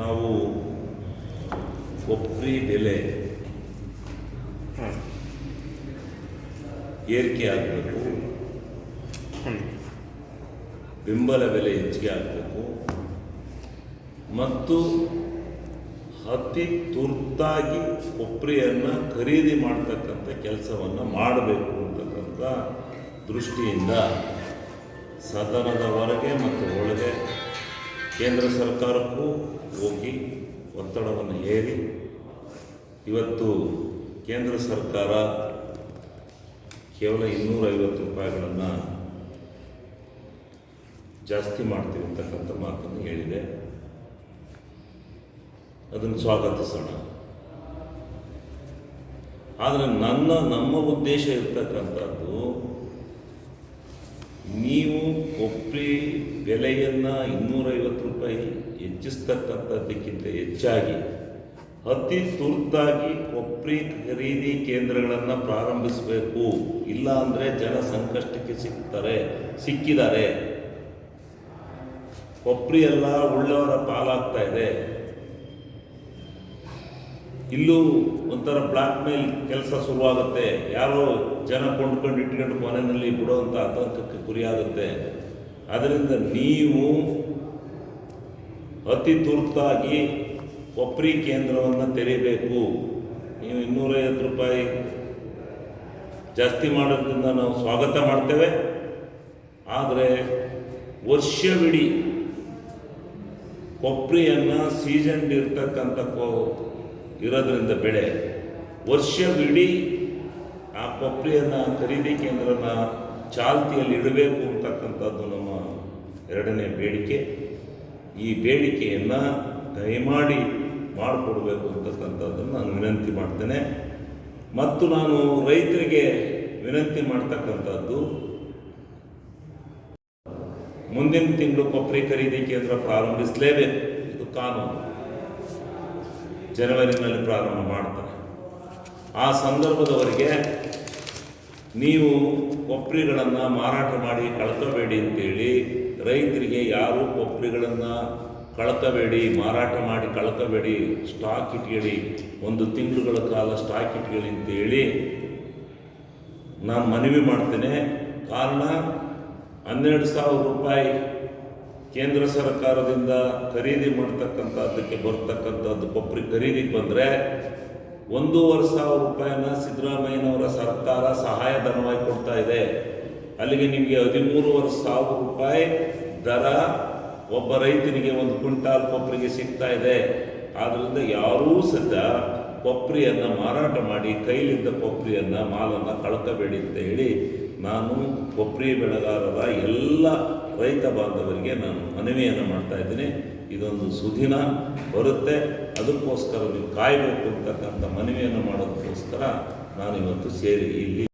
ನಾವು ಕೊಬ್ಬರಿ ಬೆಲೆ ಏರಿಕೆ ಆಗಬೇಕು, ಬೆಂಬಲ ಬೆಲೆ ಹೆಚ್ಚಿಗೆ ಆಗಬೇಕು ಮತ್ತು ಅತಿ ತುರ್ತಾಗಿ ಕೊಬ್ಬರಿಯನ್ನು ಖರೀದಿ ಮಾಡ್ತಕ್ಕಂಥ ಕೆಲಸವನ್ನು ಮಾಡಬೇಕು ಅಂತಕ್ಕಂಥ ದೃಷ್ಟಿಯಿಂದ ಸದನದ ಹೊರಗೆ ಮತ್ತು ಒಳಗೆ ಕೇಂದ್ರ ಸರ್ಕಾರಕ್ಕೂ ಹೋಗಿ ಒತ್ತಡವನ್ನು ಹೇರಿ ಇವತ್ತು ಕೇಂದ್ರ ಸರ್ಕಾರ ಕೇವಲ 250 ರೂಪಾಯಿಗಳನ್ನು ಜಾಸ್ತಿ ಮಾಡ್ತೀವಿ ಅಂತಕ್ಕಂಥ ಮಾತನ್ನು ಹೇಳಿದೆ. ಅದನ್ನು ಸ್ವಾಗತಿಸೋಣ. ಆದರೆ ನಮ್ಮ ಉದ್ದೇಶ ಇರ್ತಕ್ಕಂಥದ್ದು, ನೀವು ಕೊಬ್ಬರಿ ಬೆಲೆಯನ್ನು 250 ರೂಪಾಯಿ ಹೆಚ್ಚಿಸ್ತಕ್ಕಂಥದ್ದಕ್ಕಿಂತ ಹೆಚ್ಚಾಗಿ ಅತಿ ತುರ್ತಾಗಿ ಕೊಬ್ಬರಿ ಖರೀದಿ ಕೇಂದ್ರಗಳನ್ನು ಪ್ರಾರಂಭಿಸಬೇಕು. ಇಲ್ಲ ಅಂದರೆ ಜನ ಸಂಕಷ್ಟಕ್ಕೆ ಸಿಕ್ಕಿದ್ದಾರೆ. ಕೊಬ್ಬರಿ ಎಲ್ಲ ಉಳ್ಳವರ ಪಾಲಾಗ್ತಾ ಇದೆ. ಇಲ್ಲೂ ಒಂಥರ ಬ್ಲ್ಯಾಕ್ ಮೇಲ್ ಕೆಲಸ ಶುರುವಾಗುತ್ತೆ. ಯಾರೋ ಜನ ಕೊಂಡ್ಕೊಂಡು ಇಟ್ಕೊಂಡು ಮನೆಯಲ್ಲಿ ಬಿಡುವಂಥ ಆತಂಕಕ್ಕೆ ಗುರಿಯಾಗುತ್ತೆ. ಅದರಿಂದ ನೀವು ಅತಿ ತುರ್ತಾಗಿ ಕೊಬ್ಬರಿ ಕೇಂದ್ರವನ್ನು ತೆರೀಬೇಕು. ನೀವು 250 ರೂಪಾಯಿ ಜಾಸ್ತಿ ಮಾಡೋದ್ರಿಂದ ನಾವು ಸ್ವಾಗತ ಮಾಡ್ತೇವೆ. ಆದರೆ ವರ್ಷವಿಡೀ ಕೊಬ್ಬರಿಯನ್ನು ಸೀಸನ್ ಇರ್ತಕ್ಕಂಥ ಇರೋದ್ರಿಂದ ಬೆಳೆ ವರ್ಷವಿಡೀ ಆ ಕೊಬ್ಬರಿಯನ್ನು ಖರೀದಿ ಕೇಂದ್ರನ ಚಾಲ್ತಿಯಲ್ಲಿ ಇಡಬೇಕು ಅಂತಕ್ಕಂಥದ್ದು ನಮ್ಮ ಎರಡನೇ ಬೇಡಿಕೆ. ಈ ಬೇಡಿಕೆಯನ್ನು ದಯಮಾಡಿ ಮಾಡಿಕೊಡ್ಬೇಕು ಅಂತಕ್ಕಂಥದ್ದನ್ನು ನಾನು ವಿನಂತಿ ಮಾಡ್ತೇನೆ. ಮತ್ತು ನಾನು ರೈತರಿಗೆ ವಿನಂತಿ ಮಾಡ್ತಕ್ಕಂಥದ್ದು, ಮುಂದಿನ ತಿಂಗಳು ಕೊಬ್ಬರಿ ಖರೀದಿ ಕೇಂದ್ರ ಪ್ರಾರಂಭಿಸಲೇಬೇಕು. ಇದು ಕಾನೂನು. ಜನವರಿನಲ್ಲಿ ಪ್ರಾರಂಭ ಮಾಡ್ತಾರೆ. ಆ ಸಂದರ್ಭದವರೆಗೆ ನೀವು ಕೊಬ್ಬರಿಗಳನ್ನು ಮಾರಾಟ ಮಾಡಿ ಕಳ್ಕೋಬೇಡಿ ಅಂತೇಳಿ ರೈತರಿಗೆ ಯಾರೂ ಕೊಬ್ಬರಿಗಳನ್ನು ಕಳ್ಕೋಬೇಡಿ, ಮಾರಾಟ ಮಾಡಿ ಕಳ್ಕೋಬೇಡಿ, ಸ್ಟಾಕ್ ಇಟ್ಕೊಳ್ಳಿ, 1 ತಿಂಗಳುಗಳ ಕಾಲ ಸ್ಟಾಕ್ ಇಟ್ಕೊಳ್ಳಿ ಅಂತೇಳಿ ನಾನು ಮನವಿ ಮಾಡ್ತೇನೆ. ಕಾರಣ 12,000 ರೂಪಾಯಿ ಕೇಂದ್ರ ಸರ್ಕಾರದಿಂದ ಖರೀದಿ ಮಾಡ್ತಕ್ಕಂಥದ್ದಕ್ಕೆ ಬರ್ತಕ್ಕಂಥದ್ದು ಕೊಬ್ಬರಿ ಖರೀದಿಗೆ ಬಂದರೆ 1,500 ರೂಪಾಯಿನ ಸಿದ್ದರಾಮಯ್ಯನವರ ಸರ್ಕಾರ ಸಹಾಯಧನವಾಗಿ ಕೊಡ್ತಾ ಇದೆ. ಅಲ್ಲಿಗೆ ನಿಮಗೆ 13,500 ರೂಪಾಯಿ ದರ ಒಬ್ಬ ರೈತನಿಗೆ 1 ಕ್ವಿಂಟಾಲ್ ಕೊಬ್ಬರಿಗೆ ಸಿಗ್ತಾ ಇದೆ. ಆದ್ದರಿಂದ ಯಾರೂ ಸದ್ಯ ಕೊಬ್ಬರಿಯನ್ನು ಮಾರಾಟ ಮಾಡಿ ಕೈಲಿದ್ದ ಕೊಬ್ಬರಿಯನ್ನು ಮಾಲನ್ನು ಕಳ್ಕೋಬೇಡಿ ಅಂತ ಹೇಳಿ ನಾನು ಕೊಬ್ಬರಿ ಬೆಳೆಗಾರರ ಎಲ್ಲ ರೈತ ಬಾಂಧವರಿಗೆ ನಾನು ಮನವಿಯನ್ನು ಮಾಡ್ತಾ ಇದ್ದೀನಿ. ಇದೊಂದು ಸುದಿನ ಬರುತ್ತೆ, ಅದಕ್ಕೋಸ್ಕರ ನೀವು ಕಾಯಬೇಕು ಅಂತಕ್ಕಂಥ ಮನವಿಯನ್ನು ಮಾಡೋದಕ್ಕೋಸ್ಕರ ನಾನಿವತ್ತು ಸೇರಿ ಇಲ್ಲಿ